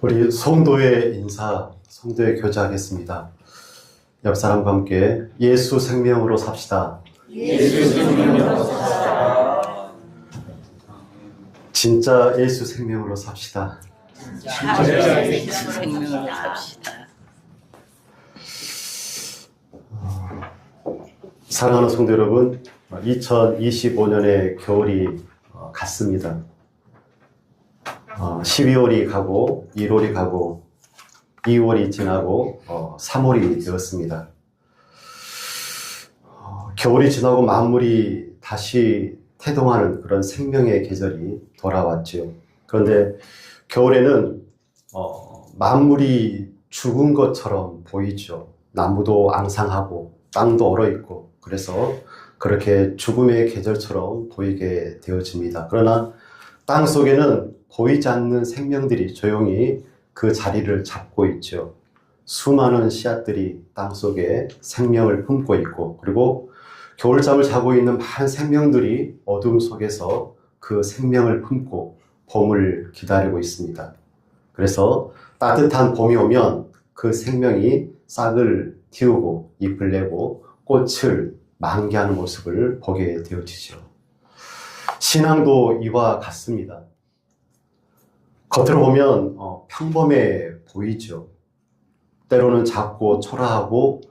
우리 성도의 인사, 성도의 교제하겠습니다. 옆 사람과 함께 예수 생명으로 삽시다. 예수 생명으로 삽시다. 진짜 예수 생명으로 삽시다. 진짜 예수 생명으로 삽시다. 사랑하는 성도 여러분, 2025년의 겨울이 갔습니다. 12월이 가고 1월이 가고 2월이 지나고 3월이 되었습니다. 겨울이 지나고 만물이 다시 태동하는 그런 생명의 계절이 돌아왔죠. 그런데 겨울에는 만물이 죽은 것처럼 보이죠. 나무도 앙상하고 땅도 얼어있고, 그래서 그렇게 죽음의 계절처럼 보이게 되어집니다. 그러나 땅 속에는 보이지 않는 생명들이 조용히 그 자리를 잡고 있죠. 수많은 씨앗들이 땅 속에 생명을 품고 있고, 그리고 겨울잠을 자고 있는 많은 생명들이 어둠 속에서 그 생명을 품고 봄을 기다리고 있습니다. 그래서 따뜻한 봄이 오면 그 생명이 싹을 틔우고 잎을 내고 꽃을 만개하는 모습을 보게 되어지죠. 신앙도 이와 같습니다. 겉으로 보면 평범해 보이죠. 때로는 작고 초라하고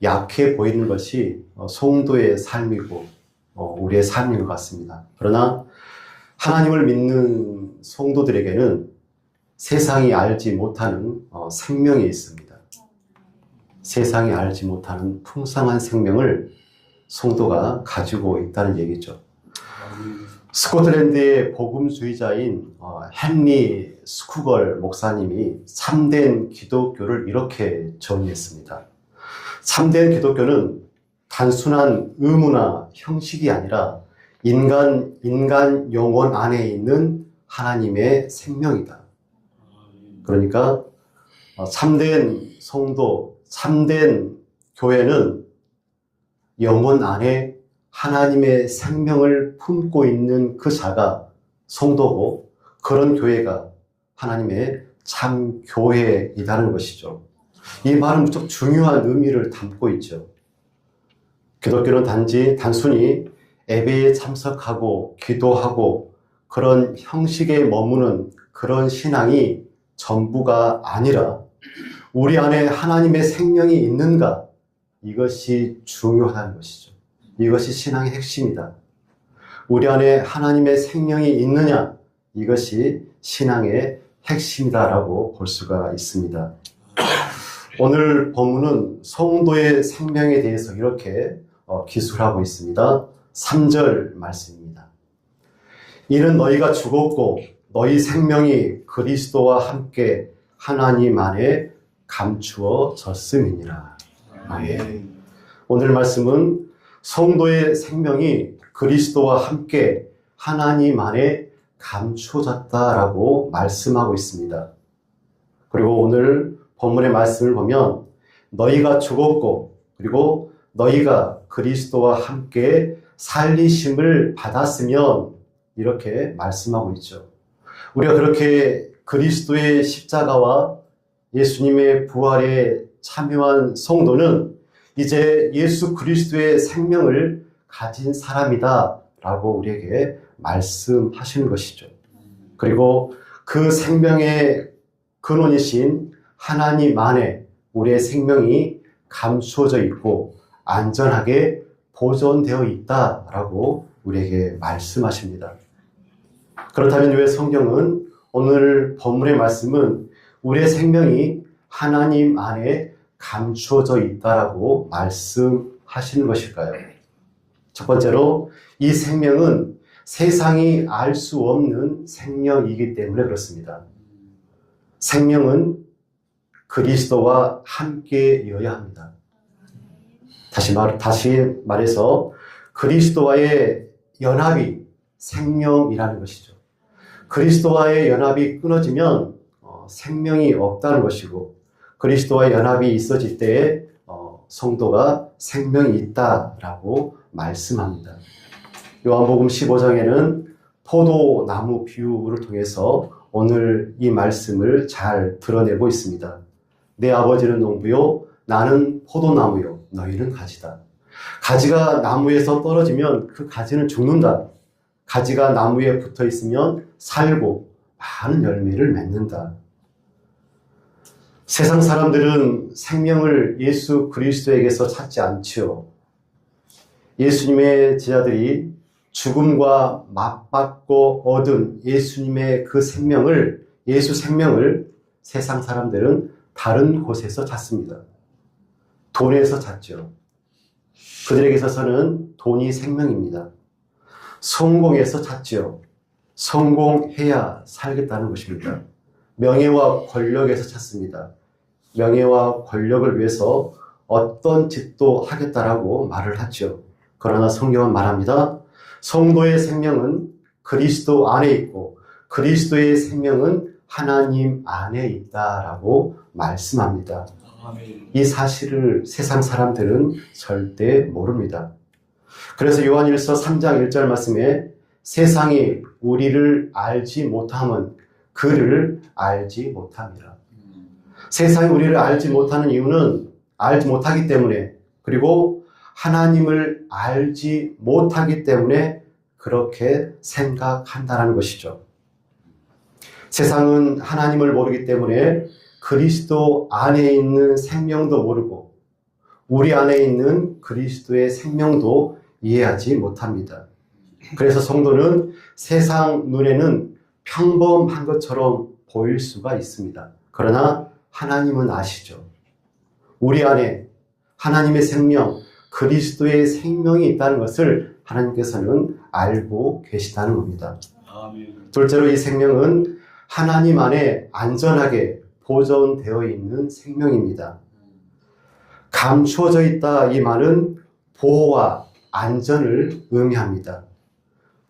약해 보이는 것이 성도의 삶이고 우리의 삶인 것 같습니다. 그러나 하나님을 믿는 성도들에게는 세상이 알지 못하는 생명이 있습니다. 세상이 알지 못하는 풍성한 생명을 성도가 가지고 있다는 얘기죠. 스코틀랜드의 복음주의자인 헨리 스쿠걸 목사님이 참된 기독교를 이렇게 정의했습니다. 참된 기독교는 단순한 의무나 형식이 아니라 인간 영혼 안에 있는 하나님의 생명이다. 그러니까 참된 성도, 참된 교회는 영혼 안에 하나님의 생명을 품고 있는 그 자가 성도고, 그런 교회가 하나님의 참 교회이라는 것이죠. 이 말은 무척 중요한 의미를 담고 있죠. 기독교는 단순히 예배에 참석하고 기도하고 그런 형식에 머무는 그런 신앙이 전부가 아니라 우리 안에 하나님의 생명이 있는가, 이것이 중요한 것이죠. 이것이 신앙의 핵심이다. 우리 안에 하나님의 생명이 있느냐, 이것이 신앙의 핵심이다라고 볼 수가 있습니다. 오늘 본문은 성도의 생명에 대해서 이렇게 기술하고 있습니다. 3절 말씀입니다. 이는 너희가 죽었고 너희 생명이 그리스도와 함께 하나님 안에 감추어졌음이니라. 아멘. 오늘 말씀은 성도의 생명이 그리스도와 함께 하나님 안에 감추어졌다라고 말씀하고 있습니다. 그리고 오늘 본문의 말씀을 보면 너희가 죽었고 그리고 너희가 그리스도와 함께 살리심을 받았으면, 이렇게 말씀하고 있죠. 우리가 그렇게 그리스도의 십자가와 예수님의 부활에 참여한 성도는 이제 예수 그리스도의 생명을 가진 사람이다 라고 우리에게 말씀하시는 것이죠. 그리고 그 생명의 근원이신 하나님 안에 우리의 생명이 감추어져 있고 안전하게 보존되어 있다라고 우리에게 말씀하십니다. 그렇다면 왜 성경은 오늘 본문의 말씀은 우리의 생명이 하나님 안에 감추어져 있다라고 말씀하시는 것일까요? 첫 번째로 이 생명은 세상이 알 수 없는 생명이기 때문에 그렇습니다. 생명은 그리스도와 함께여야 합니다. 다시 말해서 그리스도와의 연합이 생명이라는 것이죠. 그리스도와의 연합이 끊어지면 생명이 없다는 것이고, 그리스도와의 연합이 있어질 때에 성도가 생명이 있다라고 말씀합니다. 요한복음 15장에는 포도나무 비유를 통해서 오늘 이 말씀을 잘 드러내고 있습니다. 내 아버지는 농부요, 나는 포도나무요, 너희는 가지다. 가지가 나무에서 떨어지면 그 가지는 죽는다. 가지가 나무에 붙어 있으면 살고 많은 열매를 맺는다. 세상 사람들은 생명을 예수 그리스도에게서 찾지 않지요. 예수님의 제자들이 죽음과 맞받고 얻은 예수님의 그 생명을, 예수 생명을 세상 사람들은 다른 곳에서 찾습니다. 돈에서 찾죠. 그들에게 있어서는 돈이 생명입니다. 성공에서 찾지요. 성공해야 살겠다는 것입니다. 명예와 권력에서 찾습니다. 명예와 권력을 위해서 어떤 짓도 하겠다라고 말을 하죠. 그러나 성경은 말합니다. 성도의 생명은 그리스도 안에 있고 그리스도의 생명은 하나님 안에 있다라고 말씀합니다. 이 사실을 세상 사람들은 절대 모릅니다. 그래서 요한일서 3장 1절 말씀에 세상이 우리를 알지 못함은 그를 알지 못함이라. 세상이 우리를 알지 못하는 이유는 알지 못하기 때문에, 그리고 하나님을 알지 못하기 때문에 그렇게 생각한다는 것이죠. 세상은 하나님을 모르기 때문에 그리스도 안에 있는 생명도 모르고 우리 안에 있는 그리스도의 생명도 이해하지 못합니다. 그래서 성도는 세상 눈에는 평범한 것처럼 보일 수가 있습니다. 그러나 하나님은 아시죠. 우리 안에 하나님의 생명, 그리스도의 생명이 있다는 것을 하나님께서는 알고 계시다는 겁니다. 둘째로 이 생명은 하나님 안에 안전하게 보존되어 있는 생명입니다. 감추어져 있다, 이 말은 보호와 안전을 의미합니다.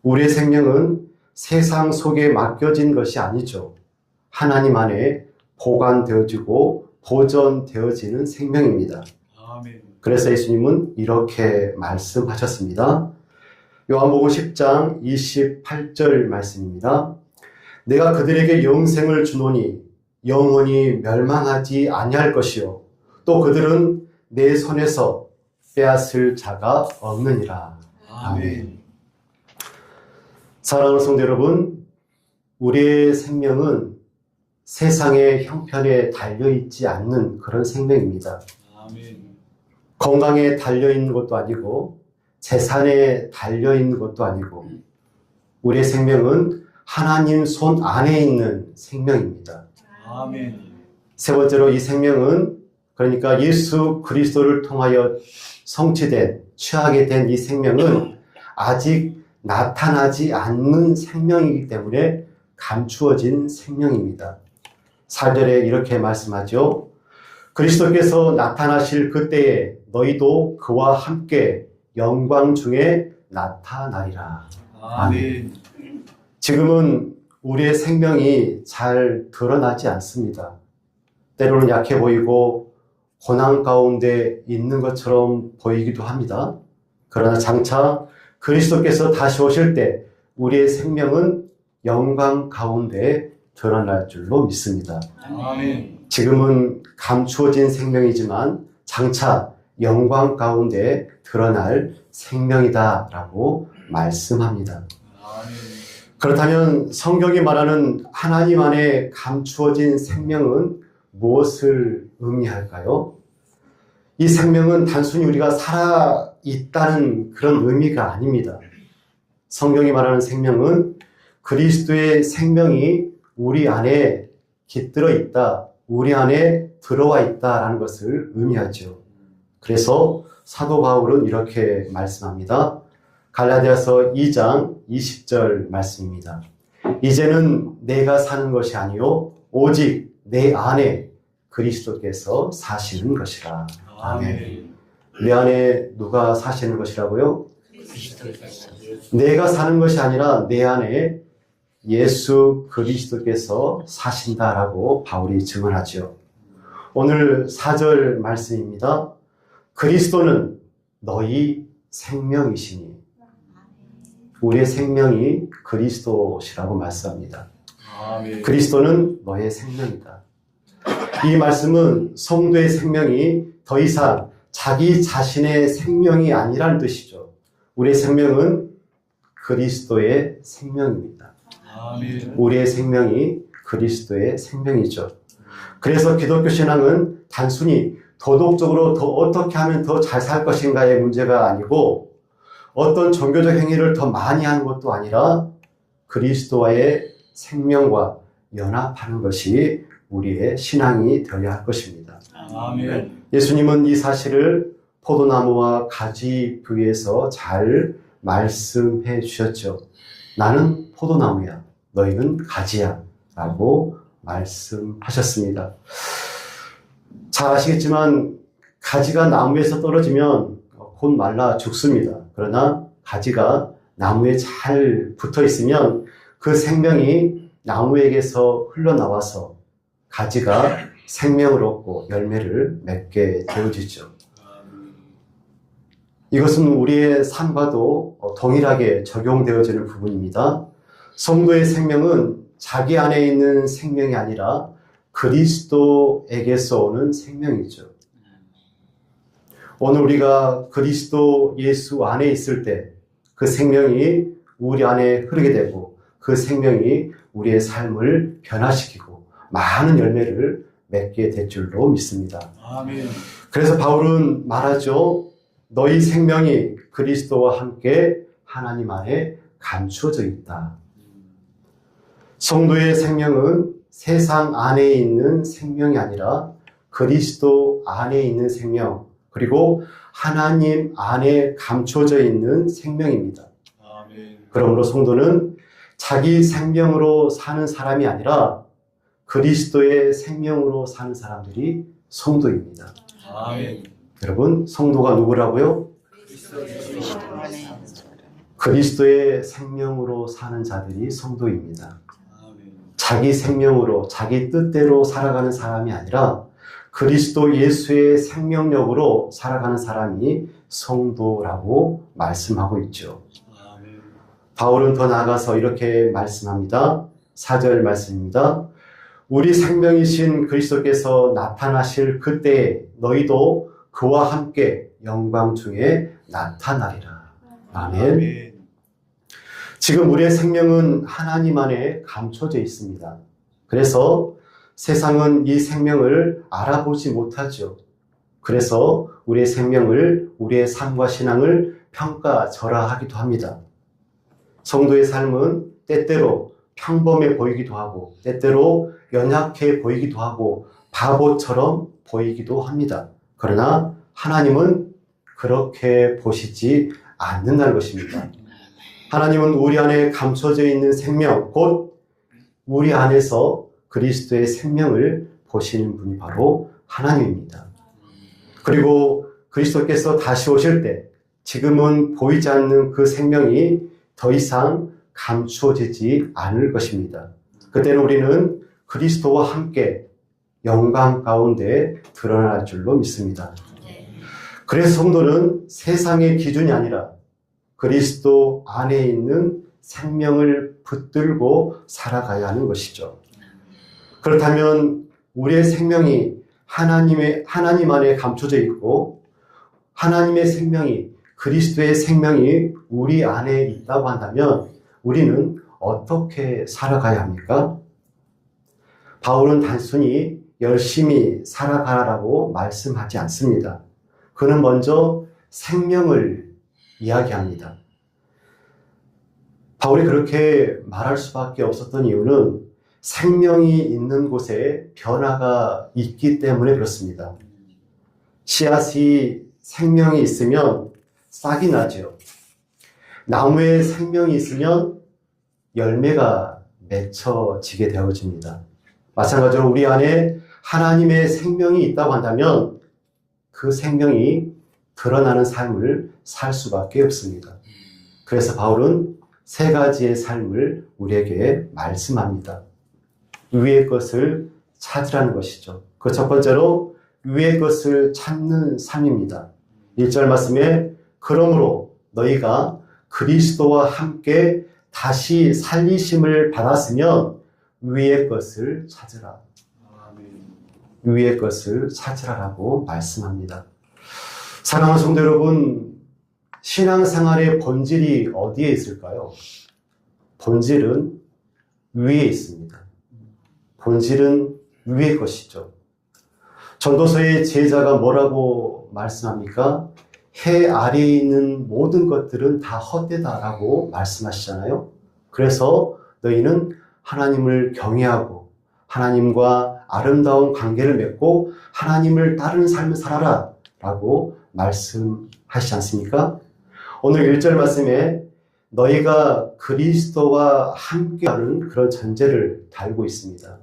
우리의 생명은 세상 속에 맡겨진 것이 아니죠. 하나님 안에 보관되어지고 보존되어지는 생명입니다. 그래서 예수님은 이렇게 말씀하셨습니다. 요한복음 10장 28절 말씀입니다. 내가 그들에게 영생을 주노니 영원히 멸망하지 아니할 것이요 또 그들은 내 손에서 빼앗을 자가 없느니라. 아멘. 사랑하는 성도 여러분, 우리의 생명은 세상의 형편에 달려있지 않는 그런 생명입니다. 건강에 달려있는 것도 아니고 재산에 달려있는 것도 아니고 우리의 생명은 하나님 손 안에 있는 생명입니다. 아멘. 세 번째로 이 생명은, 그러니까 예수 그리스도를 통하여 성취된, 취하게 된 이 생명은 아직 나타나지 않는 생명이기 때문에 감추어진 생명입니다. 4절에 이렇게 말씀하죠. 그리스도께서 나타나실 그때에 너희도 그와 함께 영광 중에 나타나리라. 아멘. 지금은 우리의 생명이 잘 드러나지 않습니다. 때로는 약해 보이고 고난 가운데 있는 것처럼 보이기도 합니다. 그러나 장차 그리스도께서 다시 오실 때 우리의 생명은 영광 가운데 드러날 줄로 믿습니다. 아멘. 지금은 감추어진 생명이지만 장차 영광 가운데 드러날 생명이다라고 말씀합니다. 아멘. 그렇다면 성경이 말하는 하나님 안에 감추어진 생명은 무엇을 의미할까요? 이 생명은 단순히 우리가 살아있다는 그런 의미가 아닙니다. 성경이 말하는 생명은 그리스도의 생명이 우리 안에 깃들어 있다, 우리 안에 들어와 있다라는 것을 의미하죠. 그래서 사도 바울은 이렇게 말씀합니다. 갈라디아서 2장 20절 말씀입니다. 이제는 내가 사는 것이 아니요 오직 내 안에 그리스도께서 사시는 것이라. 아멘. 내 안에 누가 사시는 것이라고요? 그리스도께서. 내가 사는 것이 아니라 내 안에 예수 그리스도께서 사신다라고 바울이 증언하죠. 오늘 4절 말씀입니다. 그리스도는 너희 생명이시니. 우리의 생명이 그리스도시라고 말씀합니다. 아멘. 그리스도는 너의 생명이다. 이 말씀은 성도의 생명이 더 이상 자기 자신의 생명이 아니라는 뜻이죠. 우리의 생명은 그리스도의 생명입니다. 아멘. 우리의 생명이 그리스도의 생명이죠. 그래서 기독교 신앙은 단순히 도덕적으로 더 어떻게 하면 더 잘 살 것인가의 문제가 아니고 어떤 종교적 행위를 더 많이 하는 것도 아니라 그리스도와의 생명과 연합하는 것이 우리의 신앙이 되어야 할 것입니다. 아멘. 예수님은 이 사실을 포도나무와 가지 부위에서 잘 말씀해 주셨죠. 나는 포도나무야, 너희는 가지야 라고 말씀하셨습니다. 잘 아시겠지만 가지가 나무에서 떨어지면 곧 말라 죽습니다. 그러나 가지가 나무에 잘 붙어 있으면 그 생명이 나무에게서 흘러나와서 가지가 생명을 얻고 열매를 맺게 되어지죠. 이것은 우리의 삶과도 동일하게 적용되어지는 부분입니다. 성도의 생명은 자기 안에 있는 생명이 아니라 그리스도에게서 오는 생명이죠. 오늘 우리가 그리스도 예수 안에 있을 때 그 생명이 우리 안에 흐르게 되고 그 생명이 우리의 삶을 변화시키고 많은 열매를 맺게 될 줄로 믿습니다. 아멘. 그래서 바울은 말하죠. 너희 생명이 그리스도와 함께 하나님 안에 감추어져 있다. 성도의 생명은 세상 안에 있는 생명이 아니라 그리스도 안에 있는 생명, 그리고 하나님 안에 감춰져 있는 생명입니다. 아멘. 그러므로 성도는 자기 생명으로 사는 사람이 아니라 그리스도의 생명으로 사는 사람들이 성도입니다. 아멘. 여러분, 성도가 누구라고요? 그리스도의 생명으로 사는 자들이 성도입니다. 아멘. 자기 생명으로, 자기 뜻대로 살아가는 사람이 아니라 그리스도 예수의 생명력으로 살아가는 사람이 성도라고 말씀하고 있죠. 아멘. 바울은 더 나아가서 이렇게 말씀합니다. 4절 말씀입니다. 우리 생명이신 그리스도께서 나타나실 그때에 너희도 그와 함께 영광 중에 나타나리라. 아멘. 지금 우리의 생명은 하나님 안에 감춰져 있습니다. 그래서 세상은 이 생명을 알아보지 못하죠. 그래서 우리의 생명을, 우리의 삶과 신앙을 평가절하하기도 합니다. 성도의 삶은 때때로 평범해 보이기도 하고 때때로 연약해 보이기도 하고 바보처럼 보이기도 합니다. 그러나 하나님은 그렇게 보시지 않는다는 것입니다. 하나님은 우리 안에 감춰져 있는 생명, 곧 우리 안에서 그리스도의 생명을 보시는 분이 바로 하나님입니다. 그리고 그리스도께서 다시 오실 때 지금은 보이지 않는 그 생명이 더 이상 감추어지지 않을 것입니다. 그때는 우리는 그리스도와 함께 영광 가운데 드러날 줄로 믿습니다. 그래서 성도는 세상의 기준이 아니라 그리스도 안에 있는 생명을 붙들고 살아가야 하는 것이죠. 그렇다면 우리의 생명이 하나님 안에 감춰져 있고 하나님의 생명이, 그리스도의 생명이 우리 안에 있다고 한다면 우리는 어떻게 살아가야 합니까? 바울은 단순히 열심히 살아가라고 말씀하지 않습니다. 그는 먼저 생명을 이야기합니다. 바울이 그렇게 말할 수밖에 없었던 이유는 생명이 있는 곳에 변화가 있기 때문에 그렇습니다. 씨앗이 생명이 있으면 싹이 나죠. 나무에 생명이 있으면 열매가 맺혀지게 되어집니다. 마찬가지로 우리 안에 하나님의 생명이 있다고 한다면 그 생명이 드러나는 삶을 살 수밖에 없습니다. 그래서 바울은 세 가지의 삶을 우리에게 말씀합니다. 위의 것을 찾으라는 것이죠. 그 첫 번째로 위의 것을 찾는 삶입니다. 1절 말씀에 그러므로 너희가 그리스도와 함께 다시 살리심을 받았으면 위의 것을 찾으라. 아멘. 위의 것을 찾으라라고 말씀합니다. 사랑하는 성도 여러분, 신앙생활의 본질이 어디에 있을까요? 본질은 위에 있습니다. 본질은 위의 것이죠. 전도서의 제자가 뭐라고 말씀합니까? 해 아래에 있는 모든 것들은 다 헛되다라고 말씀하시잖아요. 그래서 너희는 하나님을 경외하고 하나님과 아름다운 관계를 맺고 하나님을 따르는 삶을 살아라 라고 말씀하시지 않습니까? 오늘 1절 말씀에 너희가 그리스도와 함께하는 그런 전제를 달고 있습니다.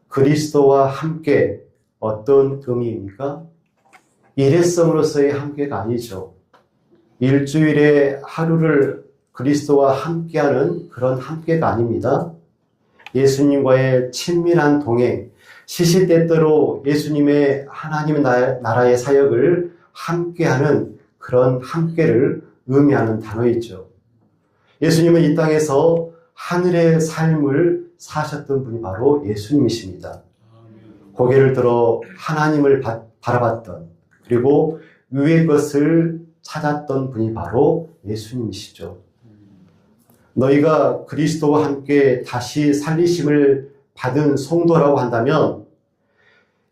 그리스도와 함께 어떤 의미입니까? 일회성으로서의 함께가 아니죠. 일주일에 하루를 그리스도와 함께하는 그런 함께가 아닙니다. 예수님과의 친밀한 동행, 시시때때로 예수님의 하나님의 나라의 사역을 함께하는 그런 함께를 의미하는 단어이죠. 예수님은 이 땅에서 하늘의 삶을 사셨던 분이 바로 예수님이십니다. 고개를 들어 하나님을 바라봤던, 그리고 위의 것을 찾았던 분이 바로 예수님이시죠. 너희가 그리스도와 함께 다시 살리심을 받은 성도라고 한다면,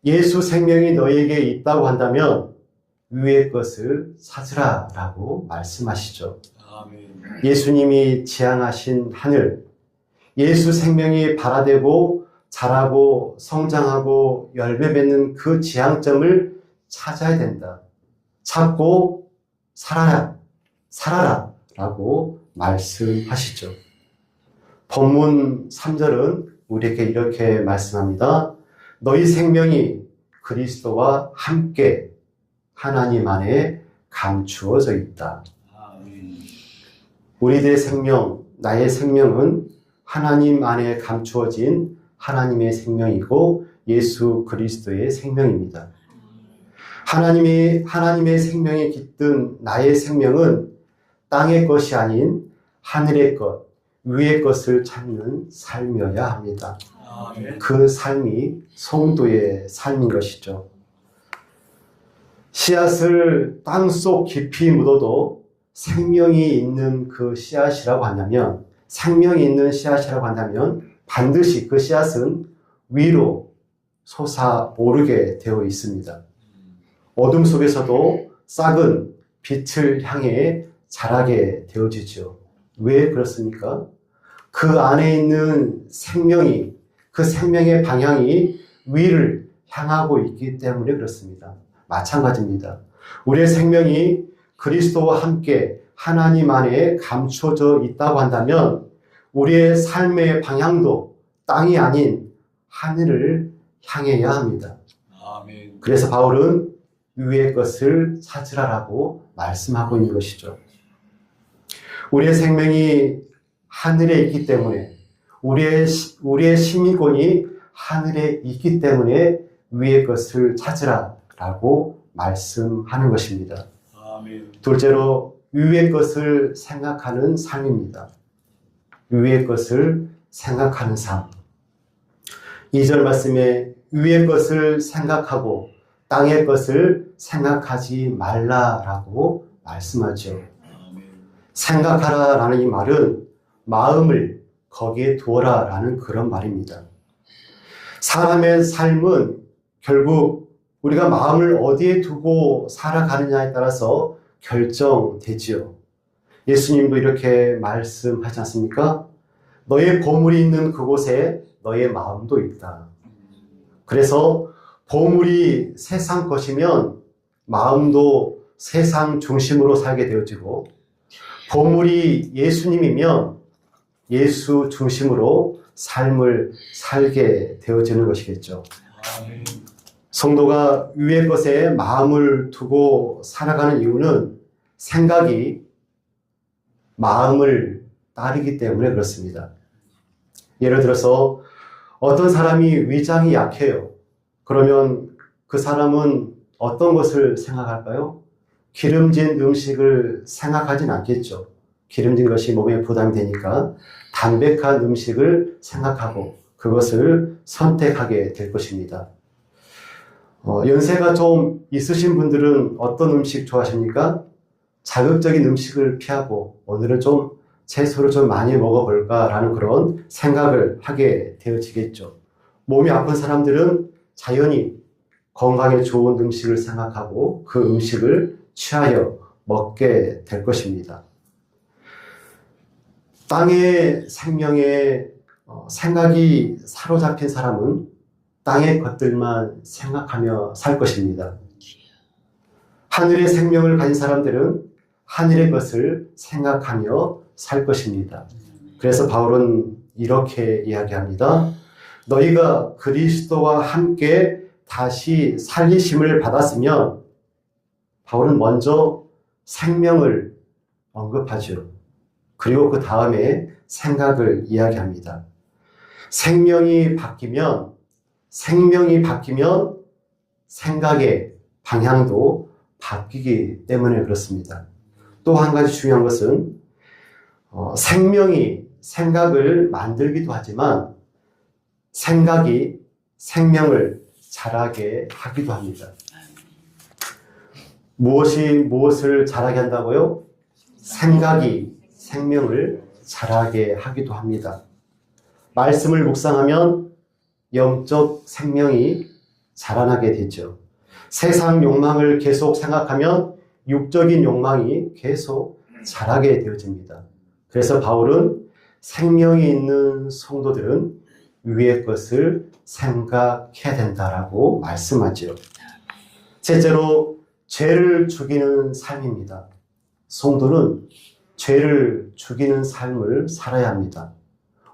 예수 생명이 너희에게 있다고 한다면 위의 것을 찾으라 라고 말씀하시죠. 아멘. 예수님이 지향하신 하늘, 예수 생명이 발화되고 자라고 성장하고 열매 맺는 그 지향점을 찾아야 된다. 찾고 살아라 라고 말씀하시죠. 본문 3절은 우리에게 이렇게 말씀합니다. 너희 생명이 그리스도와 함께 하나님 안에 감추어져 있다. 아멘. 우리들의 생명, 나의 생명은 하나님 안에 감추어진 하나님의 생명이고 예수 그리스도의 생명입니다. 하나님의 생명에 깃든 나의 생명은 땅의 것이 아닌 하늘의 것, 위의 것을 찾는 삶이어야 합니다. 아멘. 그 삶이 성도의 삶인 것이죠. 씨앗을 땅속 깊이 묻어도 생명이 있는 그 씨앗이라고 한다면, 생명이 있는 씨앗이라고 한다면 반드시 그 씨앗은 위로 솟아오르게 되어 있습니다. 어둠 속에서도 싹은 빛을 향해 자라게 되어지죠. 왜 그렇습니까? 그 안에 있는 생명이, 그 생명의 방향이 위를 향하고 있기 때문에 그렇습니다. 마찬가지입니다. 우리의 생명이 그리스도와 함께 하나님 안에 감추어져 있다고 한다면 우리의 삶의 방향도 땅이 아닌 하늘을 향해야 합니다. 아멘. 그래서 바울은 위의 것을 찾으라라고 말씀하고 있는 것이죠. 우리의 생명이 하늘에 있기 때문에, 우리의 시민권이 하늘에 있기 때문에 위의 것을 찾으라라고 말씀하는 것입니다. 아멘. 둘째로 위의 것을 생각하는 삶입니다. 위의 것을 생각하는 삶. 2절 말씀에 위의 것을 생각하고 땅의 것을 생각하지 말라라고 말씀하죠. 아멘. 생각하라라는 이 말은 마음을 거기에 두어라라는 그런 말입니다. 사람의 삶은 결국 우리가 마음을 어디에 두고 살아가느냐에 따라서 결정되지요. 예수님도 이렇게 말씀하지 않습니까? 너의 보물이 있는 그곳에 너의 마음도 있다. 그래서 보물이 세상 것이면 마음도 세상 중심으로 살게 되어지고, 보물이 예수님이면 예수 중심으로 삶을 살게 되어지는 것이겠죠. 아멘. 성도가 위의 것에 마음을 두고 살아가는 이유는 생각이 마음을 따르기 때문에 그렇습니다. 예를 들어서 어떤 사람이 위장이 약해요. 그러면 그 사람은 어떤 것을 생각할까요? 기름진 음식을 생각하진 않겠죠. 기름진 것이 몸에 부담이 되니까 담백한 음식을 생각하고 그것을 선택하게 될 것입니다. 연세가 좀 있으신 분들은 어떤 음식 좋아하십니까? 자극적인 음식을 피하고 오늘은 좀 채소를 좀 많이 먹어볼까라는 그런 생각을 하게 되어지겠죠. 몸이 아픈 사람들은 자연히 건강에 좋은 음식을 생각하고 그 음식을 취하여 먹게 될 것입니다. 땅의 생명에 생각이 사로잡힌 사람은 땅의 것들만 생각하며 살 것입니다. 하늘의 생명을 가진 사람들은 하늘의 것을 생각하며 살 것입니다. 그래서 바울은 이렇게 이야기합니다. 너희가 그리스도와 함께 다시 살리심을 받았으면, 바울은 먼저 생명을 언급하죠. 그리고 그 다음에 생각을 이야기합니다. 생명이 바뀌면 생각의 방향도 바뀌기 때문에 그렇습니다. 또 한 가지 중요한 것은 생명이 생각을 만들기도 하지만 생각이 생명을 자라게 하기도 합니다. 무엇을 자라게 한다고요? 생각이 생명을 자라게 하기도 합니다. 말씀을 묵상하면 영적 생명이 자라나게 되죠. 세상 욕망을 계속 생각하면 육적인 욕망이 계속 자라게 되어집니다. 그래서 바울은 생명이 있는 성도들은 위의 것을 생각해야 된다라고 말씀하죠. 셋째로 죄를 죽이는 삶입니다. 성도는 죄를 죽이는 삶을 살아야 합니다.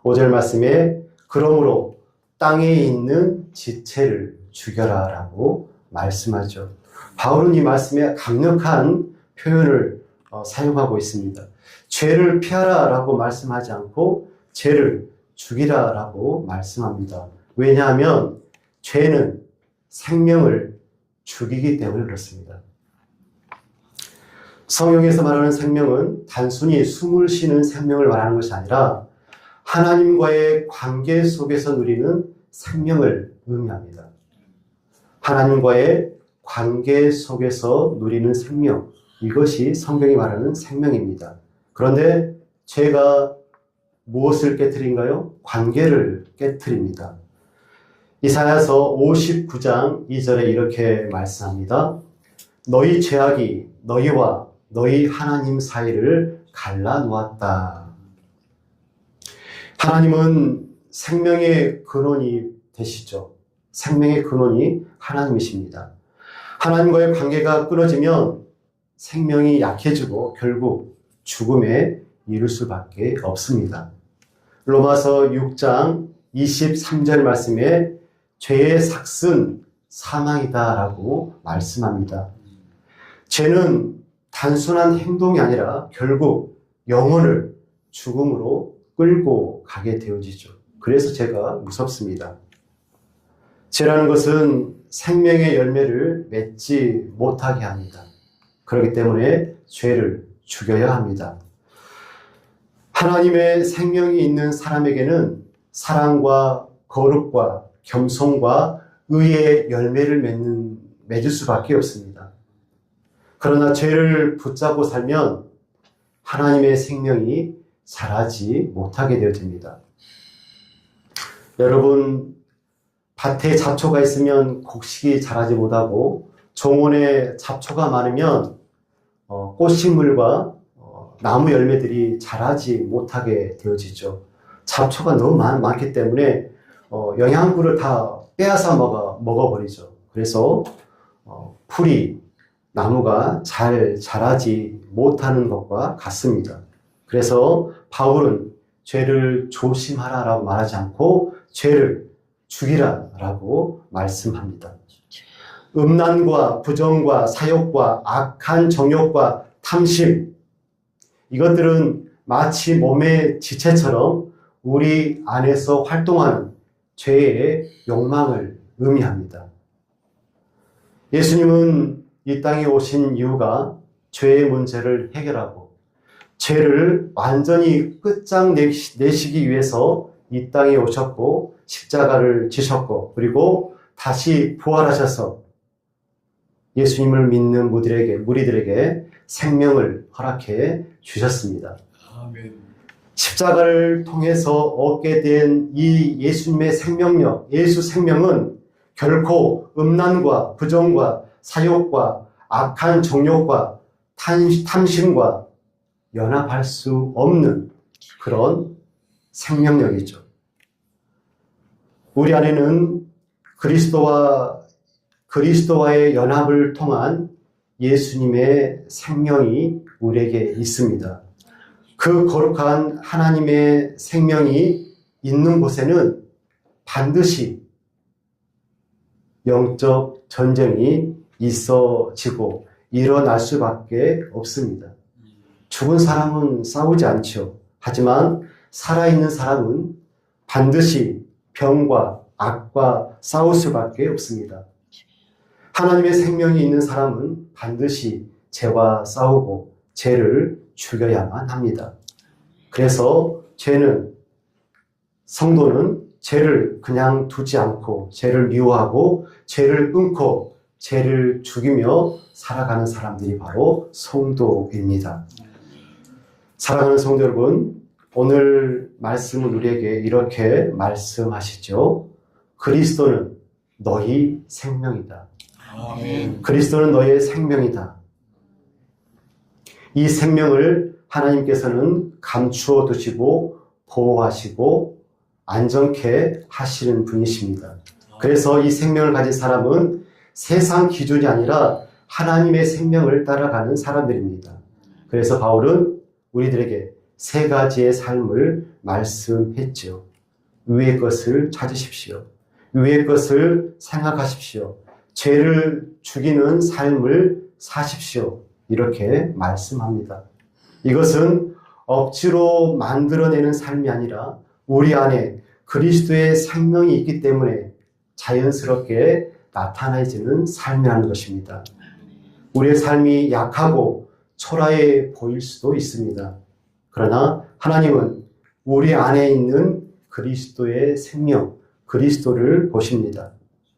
5절 말씀에 그러므로 땅에 있는 지체를 죽여라 라고 말씀하죠. 바울은 이 말씀에 강력한 표현을 사용하고 있습니다. 죄를 피하라 라고 말씀하지 않고 죄를 죽이라 라고 말씀합니다. 왜냐하면 죄는 생명을 죽이기 때문에 그렇습니다. 성경에서 말하는 생명은 단순히 숨을 쉬는 생명을 말하는 것이 아니라 하나님과의 관계 속에서 누리는 생명을 의미합니다. 하나님과의 관계 속에서 누리는 생명, 이것이 성경이 말하는 생명입니다. 그런데 죄가 무엇을 깨트린가요? 관계를 깨트립니다. 이사야서 59장 2절에 이렇게 말씀합니다. 너희 죄악이 너희와 너희 하나님 사이를 갈라놓았다. 하나님은 생명의 근원이 되시죠. 생명의 근원이 하나님이십니다. 하나님과의 관계가 끊어지면 생명이 약해지고 결국 죽음에 이를 수밖에 없습니다. 로마서 6장 23절 말씀에 죄의 삭은 사망이다라고 말씀합니다. 죄는 단순한 행동이 아니라 결국 영혼을 죽음으로 끌고 가게 되어지죠. 그래서 죄가 무섭습니다. 죄라는 것은 생명의 열매를 맺지 못하게 합니다. 그렇기 때문에 죄를 죽여야 합니다. 하나님의 생명이 있는 사람에게는 사랑과 거룩과 겸손과 의의 열매를 맺을 수밖에 없습니다. 그러나 죄를 붙잡고 살면 하나님의 생명이 자라지 못하게 되어집니다. 여러분, 밭에 잡초가 있으면 곡식이 자라지 못하고 정원에 잡초가 많으면 꽃식물과 나무 열매들이 자라지 못하게 되어지죠. 잡초가 너무 많기 때문에 영양분을 다 빼앗아 먹어버리죠. 그래서 풀이 나무가 잘 자라지 못하는 것과 같습니다. 그래서 바울은 죄를 조심하라라고 말하지 않고 죄를 죽이라라고 말씀합니다. 음란과 부정과 사욕과 악한 정욕과 탐심, 이것들은 마치 몸의 지체처럼 우리 안에서 활동하는 죄의 욕망을 의미합니다. 예수님은 이 땅에 오신 이유가 죄의 문제를 해결하고 죄를 완전히 끝장내시기 위해서 이 땅에 오셨고 십자가를 지셨고 그리고 다시 부활하셔서 예수님을 믿는 무리들에게 생명을 허락해 주셨습니다. 아멘. 십자가를 통해서 얻게 된 이 예수님의 생명력, 예수 생명은 결코 음란과 부정과 사욕과 악한 정욕과 탐심과 연합할 수 없는 그런 생명력이죠. 우리 안에는 그리스도와의 연합을 통한 예수님의 생명이 우리에게 있습니다. 그 거룩한 하나님의 생명이 있는 곳에는 반드시 영적 전쟁이 있어지고 일어날 수밖에 없습니다. 죽은 사람은 싸우지 않죠. 하지만 살아있는 사람은 반드시 병과 악과 싸울 수밖에 없습니다. 하나님의 생명이 있는 사람은 반드시 죄와 싸우고 죄를 죽여야만 합니다. 그래서 성도는 죄를 그냥 두지 않고 죄를 미워하고 죄를 끊고 죄를 죽이며 살아가는 사람들이 바로 성도입니다. 사랑하는 성도 여러분, 오늘 말씀은 우리에게 이렇게 말씀하시죠. 그리스도는 너희 생명이다. 아멘. 그리스도는 너의 생명이다. 이 생명을 하나님께서는 감추어 두시고 보호하시고 안전케 하시는 분이십니다. 그래서 이 생명을 가진 사람은 세상 기준이 아니라 하나님의 생명을 따라가는 사람들입니다. 그래서 바울은 우리들에게 세 가지의 삶을 말씀했죠. 위의 것을 찾으십시오. 위의 것을 생각하십시오. 죄를 죽이는 삶을 사십시오. 이렇게 말씀합니다. 이것은 억지로 만들어내는 삶이 아니라 우리 안에 그리스도의 생명이 있기 때문에 자연스럽게 나타나지는 삶이라는 것입니다. 우리의 삶이 약하고 초라해 보일 수도 있습니다. 그러나 하나님은 우리 안에 있는 그리스도의 생명, 그리스도를 보십니다.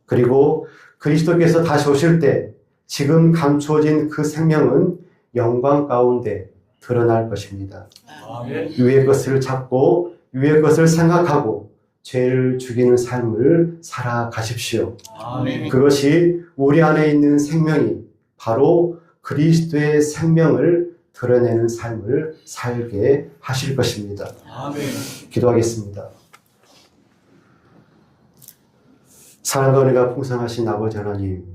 그리고 그리스도께서 다시 오실 때 지금 감추어진 그 생명은 영광 가운데 드러날 것입니다. 아멘. 위의 것을 찾고 위의 것을 생각하고 죄를 죽이는 삶을 살아가십시오. 아멘. 그것이 우리 안에 있는 생명이 바로 그리스도의 생명을 드러내는 삶을 살게 하실 것입니다. 아멘. 기도하겠습니다. 사랑과 은혜가 풍성하신 아버지 하나님,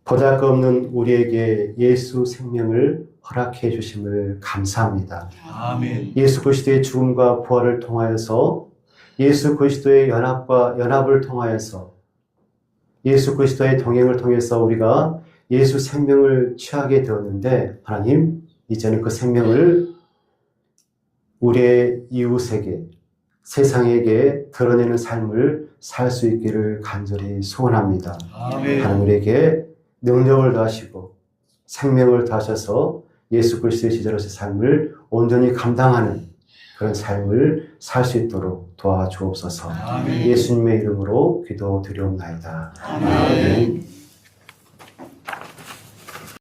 보잘것없는 우리에게 예수 생명을 허락해 주심을 감사합니다. 아멘. 예수 그리스도의 죽음과 부활을 통하여서 예수 그리스도의 연합을 통하여서 예수 그리스도의 동행을 통해서 우리가 예수 생명을 취하게 되었는데 하나님, 이제는 그 생명을 우리의 이웃에게 세상에게 드러내는 삶을 살 수 있기를 간절히 소원합니다. 아멘. 하나님 우리에게 능력을 더하시고 생명을 더하셔서 예수 그리스도의 지자로서의 삶을 온전히 감당하는 그런 삶을 살 수 있도록 도와주옵소서. 아멘. 예수님의 이름으로 기도드리옵나이다. 아멘.